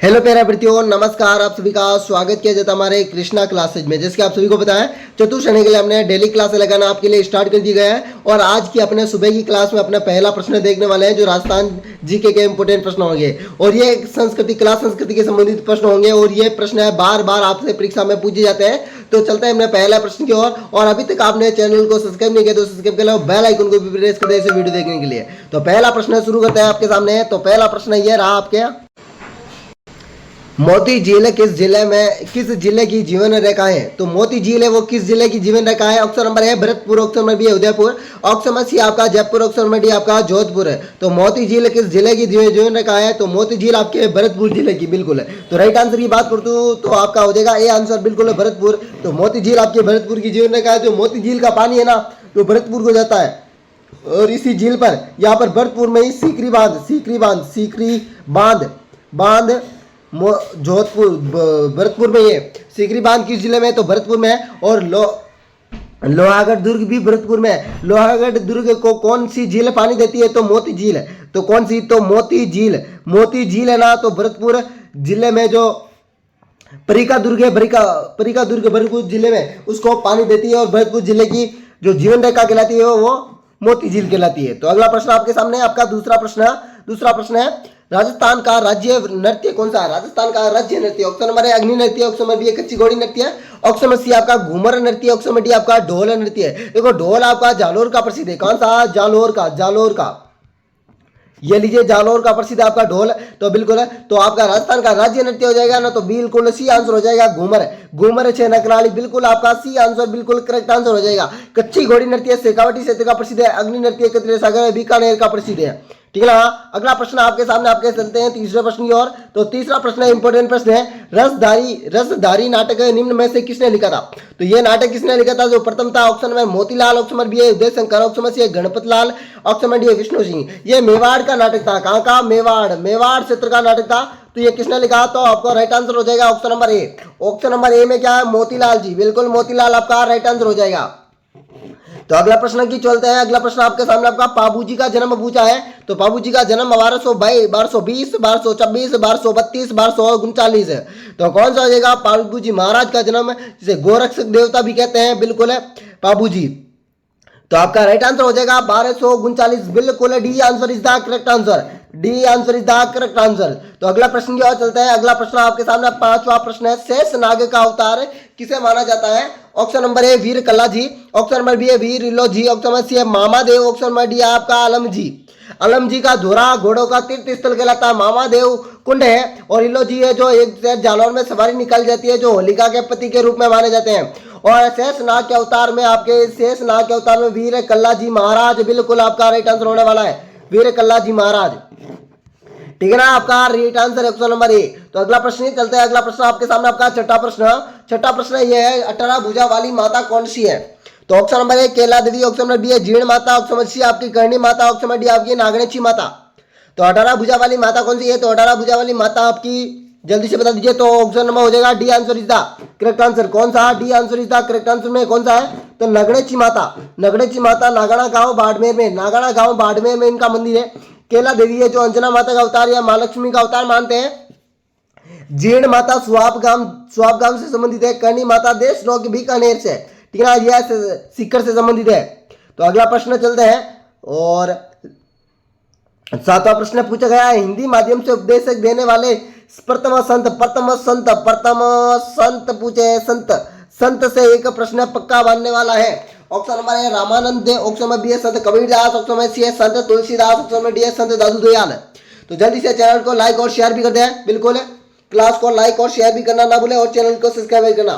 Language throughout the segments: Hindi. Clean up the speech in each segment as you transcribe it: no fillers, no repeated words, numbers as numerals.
हेलो प्यारे विद्यार्थियों, नमस्कार। आप सभी का स्वागत किया जाता है हमारे कृष्णा क्लासेज में। जैसे कि आप सभी को पता है, चतुर्थ श्रेणी के लिए हमने डेली क्लास लगाना आपके लिए स्टार्ट कर दी गया है। और आज की अपने सुबह की क्लास में अपना पहला प्रश्न देखने वाले हैं, जो राजस्थान जीके के इंपोर्टेंट प्रश्न होंगे। और ये संस्कृति, कला संस्कृति के संबंधित प्रश्न होंगे। और ये प्रश्न है बार बार आपसे परीक्षा में पूछे जाते हैं। तो चलते हैं अपने पहला प्रश्न की ओर। और अभी तक आपने चैनल को सब्सक्राइब नहीं किया तो सब्सक्राइब कर लो, बेल आइकन को भी प्रेस कर दे इसे वीडियो देखने के लिए। तो पहला प्रश्न शुरू करते हैं आपके सामने। तो पहला प्रश्न ये रहा आपके, मोती झील किस जिले की जीवन रेखा है? तो मोती झील है वो किस जिले की जीवन रेखा है? ऑप्शन नंबर है भरतपुर, ऑप्शन नंबर बी है उदयपुर, ऑप्शन नंबर सी आपका जयपुर, ऑप्शन नंबर डी आपका जोधपुर है। तो मोती झील किस जिले की जीवन रेखा है? तो मोती झील आपके भरतपुर जिले की बिल्कुल है। तो राइट आंसर की बात करते तो आपका हो जाएगा ए आंसर, बिल्कुल है भरतपुर। तो मोती झील आपके भरतपुर की जीवन रेखा है। जो मोती झील का पानी है ना, तो भरतपुर को जाता है। और इसी झील पर यहाँ पर भरतपुर में ही सीकरी बांध जोधपुर भरतपुर में, ये सीकरी बांध किस जिले में? तो भरतपुर में है। और लोहागढ़ दुर्ग भी भरतपुर में है। लोहागढ़ दुर्ग को कौन सी झील पानी देती है? तो मोती झील है। तो कौन सी? तो मोती झील है ना, तो भरतपुर जिले में जो परिका दुर्ग है, परिका दुर्ग भरतपुर जिले में उसको पानी देती है। और भरतपुर जिले की जो जीवन रेखा कहलाती है वो मोती झील कहलाती है। तो अगला प्रश्न आपके सामने, आपका दूसरा प्रश्न है, राजस्थान का राज्य नृत्य कौन सा है? राजस्थान का राज्य नृत्य, ऑप्शन नंबर है अग्नि नृत्य, ऑप्शन नंबर बी है कच्ची घोड़ी नृत्य, ऑप्शन नंबर सी आपका घूमर नृत्य, ऑप्शन नंबर डी आपका ढोल नृत्य है। देखो ढोल आपका जालोर का प्रसिद्ध है। कौन सा? जालोर का ये लीजिए, जालोर का प्रसिद्ध आपका ढोल। तो बिल्कुल है। तो आपका राजस्थान का राज्य नृत्य हो जाएगा ना, तो बिल्कुल सी आंसर हो जाएगा घूमर छे नकराली, बिल्कुल आपका सी आंसर, बिल्कुल करेक्ट आंसर हो जाएगा। कच्ची घोड़ी नृत्य शेखावटी क्षेत्र का प्रसिद्ध है। अग्नि नृत्य कतरे सागर बीकानेर का प्रसिद्ध है। ठीक है ना। अगला प्रश्न आपके सामने, आपके चलते हैं तीसरे प्रश्न की ओर। तो तीसरा प्रश्न इंपोर्टेंट प्रश्न है, रसधारी नाटक निम्न में से किसने लिखा था? तो ये नाटक किसने लिखा था? जो प्रथम था, ऑप्शन में मोतीलाल, ऑप्शन में बी है उदय शंकर, ऑप्शन में सी है गणपत लाल, ऑप्शन में डी है विष्णु सिंह। ये मेवाड़ का नाटक था। कहाँ का? मेवाड़ क्षेत्र का नाटक था। तो ये किसने लिखा? तो आपको राइट आंसर हो जाएगा ऑप्शन नंबर ए। ऑप्शन नंबर ए में क्या है? मोतीलाल जी, बिल्कुल मोतीलाल आपका राइट आंसर हो जाएगा। तो अगला प्रश्न की चलते हैं। अगला प्रश्न आपके सामने, आपका पाबूजी का जन्म पूछा है। तो पाबूजी का जन्म 1220, 1224, 1232, 1239 है। तो कौन सा हो जाएगा? पाबूजी महाराज का जन्म, जिसे गोरक्षक देवता भी कहते हैं, बिल्कुल है पाबूजी। तो आपका राइट आंसर हो जाएगा 1239, बिल्कुल D answer is the correct answer. D answer is the correct answer. तो अगला प्रश्न की ओर चलते हैं। अगला प्रश्न आपके सामने पांचवा प्रश्न है, शेष नाग का अवतार किसे माना जाता है? Option number A Veer Kalla ji, option number B है वीर इलो जी, ऑप्शन नंबर सी है मामादेव, ऑप्शन नंबर डी आपका आलम जी का धोरा घोड़ों का तीर्थ स्थल कहलाता है। मामादेव कुंड है। और इलो जी है जो एक जालौर में सवारी निकाली जाती है, जो होलिका के पति के रूप में माने जाते हैं। और शेष नाग के अवतार में वीर कल्ला जी महाराज, बिल्कुल आपका राइट आंसर होने वाला है वीर कल्ला जी महाराज। ठीक है ना, आपका राइट आंसर है ऑप्शन नंबर ए। तो अगला प्रश्न चलते हैं। अगला प्रश्न आपके सामने, आपका छठा प्रश्न ये है, 18 भुजा वाली माता कौन सी है? तो ऑप्शन नंबर ए केला देवी, ऑप्शन नंबर बी है जीर्ण माता, ऑप्शन नंबर सी आपकी Karni Mata, option number D आपकी नागणेची माता। तो 18 भुजा वाली माता कौन सी है? तो 18 भुजा वाली माता आपकी जल्दी से बता दीजिए। तो ऑप्शन नंबर हो जाएगा D answer is the correct answer. कौन सा? D answer is the correct answer में कौन सा है? तो नगणेची माता नागणा गांव बाड़मेर में इनका मंदिर है। केला देवी है जो अंजना माता का अवतार या माँ लक्ष्मी का अवतार मानते हैं। जीर्ण माता स्वाप गांव से संबंधित है। करणी माता देश नौ के बीकानेर से, ठीक है ना, यह सीकर से संबंधित है। तो अगला प्रश्न चलते हैं। और सातवां प्रश्न पूछा गया है, हिंदी माध्यम से उपदेश देने वाले प्रथम संत पूछे, संत से एक प्रश्न पक्का बनने वाला है। ऑप्शन नंबर है रामानंद, ऑप्शन नंबर बी है संत कबीरदास, ऑप्शन नंबर सी है संत तुलसीदास, ऑप्शन नंबर डी है संत दादू दयाल। तो जल्दी से चैनल को लाइक और शेयर भी कर दें, बिल्कुल क्लास को लाइक और शेयर भी करना ना भूले, और चैनल को सब्सक्राइब करना।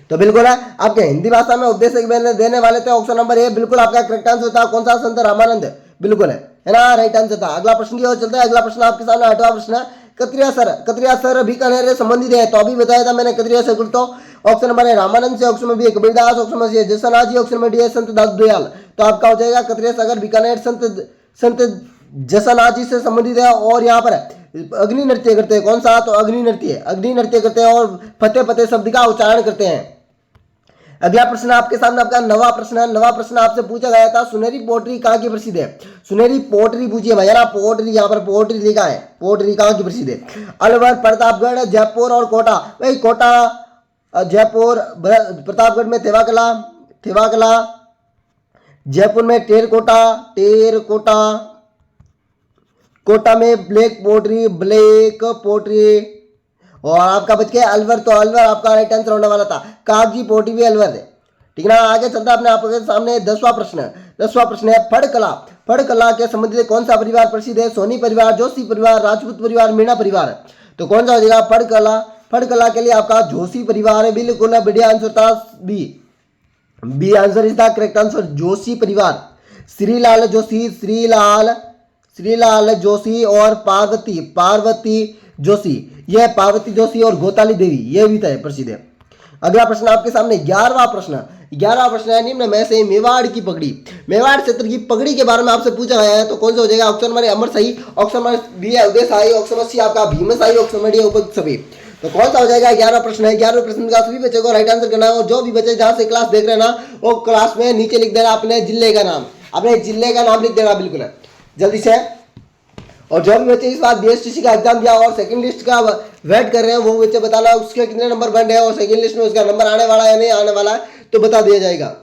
तो बिल्कुल है, आपके हिंदी भाषा में उपदेश देने वाले थे, ऑप्शन नंबर ए बिल्कुल आपका करेक्ट आंसर था। कौन सा? संत रामानंद, बिल्कुल है ना, राइट आंसर था। अगला प्रश्न की ओर चलते हैं। अगला प्रश्न आपके सामने 8वां प्रश्न, कतरिया सर बीकानेर से संबंधित है। तो अभी बताया था मैंने कतरिया सर, तो ऑप्शन नंबर है रामानंद से, ऑप्शन में बी है कबीरदास, ऑप्शन में सी है जसनाथ जी, ऑप्शन में डी है संत दादू दयाल। तो आपका हो जाएगा कतरिया सागर बीकानेर संत जसनाथ जी से संबंधित है। और यहाँ पर अग्नि नृत्य करते हैं। कौन सा? तो अग्नि नृत्य करते हैं और फतेह शब्द का उच्चारण करते हैं। अगला प्रश्न आपके सामने आपका नवा प्रश्न है। नवा प्रश्न आपसे पूछा गया था सुनहरी पोटरी कहाँ की प्रसिद्ध है। सुनहरी पोटरी पूछिए भैया ना, पोटरी यहाँ पर पोटरी लिखा है, पोटरी कहाँ की प्रसिद्ध है। अलवर, प्रतापगढ़, जयपुर और कोटा। भाई कोटा, जयपुर, प्रतापगढ़ में थेवाकला, थेवाकला, जयपुर में टेरकोटा, टेरकोटा, कोटा में ब्लैक पोटरी, ब्लैक पोटरी। और आपका बच गया अलवर, तो अलवर आपका राइट आंसर होने वाला था। कागजी पोटरी भी अलवर है। ठीक है ना। आगे चलता अपने आपके सामने 10वां प्रश्न है। 10वां प्रश्न है फड़कला। फड़कला के संबंधित कौन सा परिवार प्रसिद्ध है। सोनी परिवार, जोशी परिवार, राजपूत परिवार, मीणा परिवार। तो कौन सा हो जाएगा फड़कला। फड़कला के लिए आपका जोशी परिवार है, बिल्कुल बढ़िया आंसर था B. B answer is the correct answer, Joshi परिवार। श्रीलाल जोशी, श्रीलाल जोशी और पार्वती, पार्वती जोशी, यह पार्वती जोशी और गोताली देवी, यह भी था प्रसिद्ध है। अगला प्रश्न आपके सामने 11वां प्रश्न। 11वां प्रश्न है निम्न में से मेवाड़ की पगड़ी, मेवाड़ क्षेत्र की पगड़ी के बारे में आपसे पूछा गया है। तो कौन सा हो जाएगा। ऑप्शन नंबर अमर शाही, ऑप्शन नंबर बी है उदय शाही, ऑप्शन नंबर सी आपका भीम शाही, ऑप्शन नंबर डी उपयुक्त सभी। तो कौन सा हो जाएगा 11वां प्रश्न है। 11वें प्रश्न का सभी बच्चों को राइट आंसर करना है। और जो भी बच्चे जहां से क्लास देख रहे हैं ना, वो क्लास में नीचे लिख देना अपने जिले का नाम, अपने जिले का नाम लिख देना बिल्कुल जल्दी से। और जो भी बच्चे इस बार बीएसटीसी का एग्जाम दिया और सेकंड लिस्ट का वेट कर रहे हैं, वो बच्चे बताना उसके कितने नंबर बन है और सेकंड लिस्ट में उसका नंबर आने वाला है या नहीं आने वाला है, तो बता दिया जाएगा,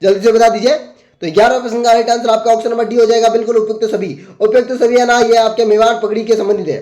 जल्दी से बता दीजिए। तो 11वें प्रश्न का राइट आंसर आपका ऑप्शन नंबर डी हो जाएगा, बिल्कुल उपयुक्त सभी। उपयुक्त सभी है ना, ये आपके मेवाड़ पगड़ी के संबंधित है।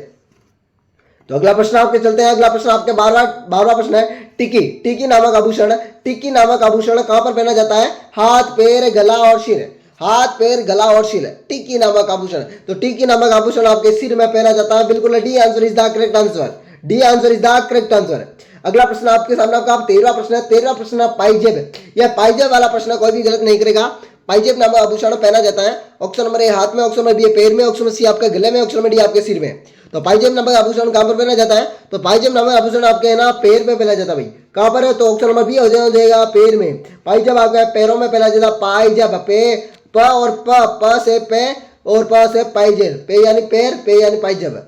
तो अगला प्रश्न आपके चलते हैं। अगला प्रश्न आपके 12वां प्रश्न है टिकी। टिकी नामक आभूषण, टिकी नामक आभूषण कहां पर पहना जाता है। हाथ, पैर, गला और सिर। हाथ, पैर, गला और सिर, टिकी नामक आभूषण। तो टिकी नामक आभूषण आपके सिर में पहना जाता है, बिल्कुल D answer is the correct answer, D answer is the correct answer. अगला प्रश्न आपके सामने आपका 13वां प्रश्न है। 13वां प्रश्न पाइजेब। यह पाइजेब वाला प्रश्न कोई भी गलत नहीं करेगा। पाइजेब नामक आभूषण पहना जाता है। ऑप्शन नंबर ए हाथ में, ऑप्शन नंबर बी पैर में, ऑप्शन नंबर सी आपके गले में, ऑप्शन नंबर डी आपके सिर में। तो पाइजेब नामक आभूषण कहां पर पहना जाता है। तो पाइजेब नामक आभूषण आपके ना पैर में पहना जाता है। भाई कहां पर है। तो ऑप्शन नंबर बी हो जाएगा पैर में। पाइजेब आपके पैरों में पहना जाता है। पाइजेब, पे प और प से पे और प से पाइजेब, पे यानी पैर, पे यानी पाइजेब।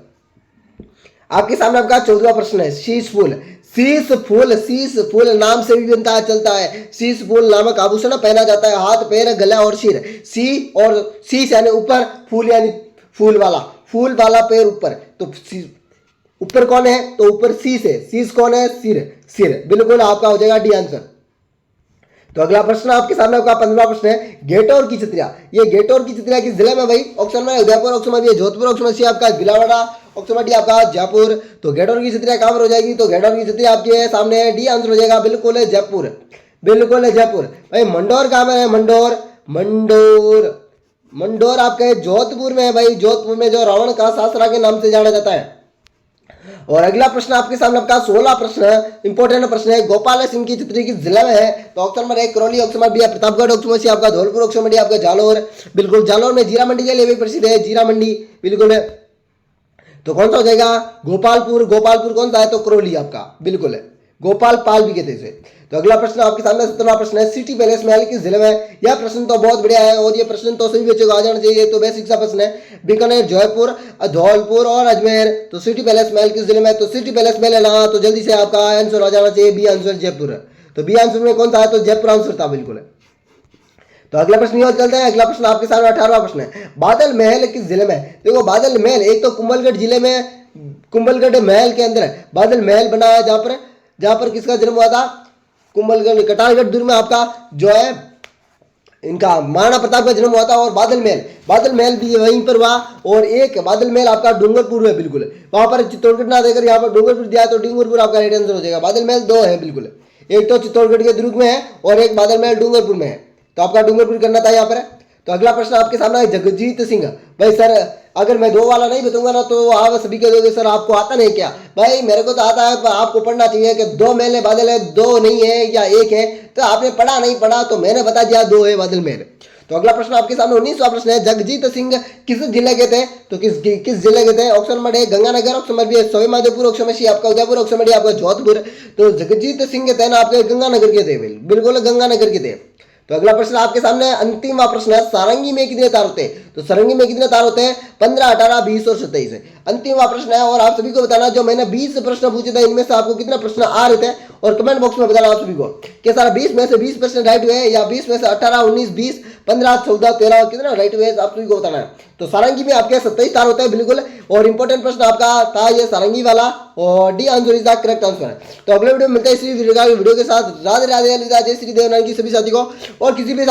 आपके सामने आपका 14वां प्रश्न है शीश फूल। शीश फूल, शीश फूल नाम से भी बनता है चलता है। शीश फूल नामक आभूषण पहना जाता है। हाथ, पैर, गला और सिर। सी और शीश यानी ऊपर, फूल यानी फूल वाला, फूल वाला पैर ऊपर। तो ऊपर कौन है। तो ऊपर शीश है। शीश कौन है। सिर, सिर, बिल्कुल आपका हो जाएगा डी आंसर। तो अगला प्रश्न आपके सामने आपका 15वां प्रश्न है गेटौर की छतरिया। ये गेटौर की छतरिया किस जिले में भाई। ऑप्शन में उदयपुर, ऑप्शन में जोधपुर, ऑप्शन में सी आपका गिलावाड़ा, ऑप्शन में डी आपका जयपुर। तो गेटौर की छतरिया कहां पर हो जाएगी। तो गेटौर की छतरिया आपके सामने डी आंसर हो जाएगा, बिल्कुल है जयपुर, बिल्कुल है जयपुर। भाई मंडोर कहां पर है। मंडोर, मंडोर, मंडोर आपके जोधपुर में है भाई। जोधपुर में जो रावण का सासरा के नाम से जाना जाता है। और अगला प्रश्न आपके सामने आपका 16 प्रश्न इंपोर्टेंट प्रश्न है गोपाल सिंह की छतरी किस जिले में है। तो option number 1 Karauli, option number B Pratapgarh, option number C आपका धौलपुर, ऑप्शन नंबर डी आपका जालोर। बिल्कुल जालोर में जीरा मंडी के लिए भी प्रसिद्ध है, जीरा मंडी, बिल्कुल है। तो कौन सा हो जाएगा गोपालपुर। गोपालपुर कौन सा है। तो करौली आपका, बिल्कुल है। गोपाल पाल भी कहते हैं। तो अगला प्रश्न आपके सामने 17वां प्रश्न है सिटी पैलेस महल किस जिले में। यह प्रश्न तो बहुत बढ़िया है और ये प्रश्न तो सभी बच्चों को आ जाना चाहिए। तो बेसिक सा प्रश्न है बीकानेर, जयपुर, धौलपुर और अजमेर। तो सिटी पैलेस महल किस जिले में। तो सिटी पैलेस महल है ना। तो जल्दी से आपका आंसर आ जाना चाहिए बी आंसर जयपुर। तो बी आंसर में कौन सा है। तो जयपुर आंसर था, बिल्कुल है। तो अगला प्रश्न और चलते हैं। अगला प्रश्न आपके सामने 18वां प्रश्न है बादल महल किस जिले में। देखो बादल महल एक तो कुंभलगढ़ जिले में, कुंभलगढ़ महल के अंदर बादल महल बना है, जहां पर किसका जन्म हुआ था। कुंभलगढ़ कटारगढ़ दुर्ग में आपका जो है इनका महाराणा प्रताप का जन्म हुआ था। और बादल महल भी वहीं पर हुआ। और एक बादल महल आपका डूंगरपुर में, बिल्कुल वहां पर चित्तौड़गढ़ ना देकर यहाँ पर डूंगरपुर दिया, तो डूंगरपुर आपका राइट आंसर हो जाएगा। बादल महल 2 है, बिल्कुल एक तो चित्तौड़गढ़ के दुर्ग में है और एक बादल महल डूंगरपुर में है। तो आपका डूंगरपुर करना था यहाँ पर। तो अगला प्रश्न आपके सामने है जगजीत सिंह। भाई सर अगर मैं 2 वाला नहीं बताऊंगा ना तो आप सभी कह दोगे सर आपको आता नहीं क्या। भाई मेरे को तो आता है, आपको पढ़ना चाहिए कि 2 महल है बादल है, 2 नहीं है या 1 है। तो आपने पढ़ा नहीं पढ़ा, तो मैंने बता दिया 2 है बादल महल। तो अगला प्रश्न आपके सामने 19वां प्रश्न है जगजीत सिंह किस जिले के थे। तो किस जिले के थे। Option number A Ganganagar, option number B Sawai Madhopur, option number C आपका उदयपुर, ऑप्शन नंबर डी आपका जोधपुर। तो जगजीत सिंह के थे ना आपके गंगानगर के थे, बिल्कुल गंगानगर के थे। तो अगला प्रश्न आपके सामने अंतिमवा प्रश्न है सारंगी में कितने तार होते हैं। तो सारंगी में कितने तार होते हैं 15, 18, 20 और 27 है। अंतिमवा प्रश्न है और आप सभी को बताना जो मैंने 20 प्रश्न पूछे थे इनमें से आपको कितने प्रश्न आ रहे थे और कमेंट बॉक्स में बताना आप सभी को कि सारा 20 में से 20% राइट हुए या 20 में से 18, 19, 20, 15, 14, 13 कितना राइट हुए आप सभी को बताना है। तो सारंगी में आपके 27 तार होते हैं बिल्कुल, और इंपॉर्टेंट प्रश्न आपका था ये सारंगी वाला, और D answer is the correct answer. तो अगले वीडियो में मिलता है इसी वीडियो के साथ। राधे राधे, जय श्री देवनारायण की सभी साथी को, और किसी भी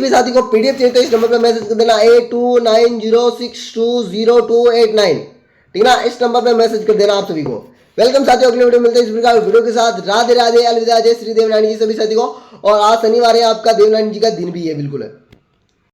साथी को पीडीएफ चाहिए तो इस नंबर पर मैसेज कर देना 8290620289, ठीक ना, इस नंबर पर मैसेज कर देना आप सभी को। वेलकम साथियों, अगले वीडियो मिलते हैं इस प्रकार वीडियो के साथ। राधे राधे, अलविदा, जय श्री देवनारायण जी सभी साथी को। और आज शनिवार है, आपका देवनारायण जी का दिन भी है बिल्कुल।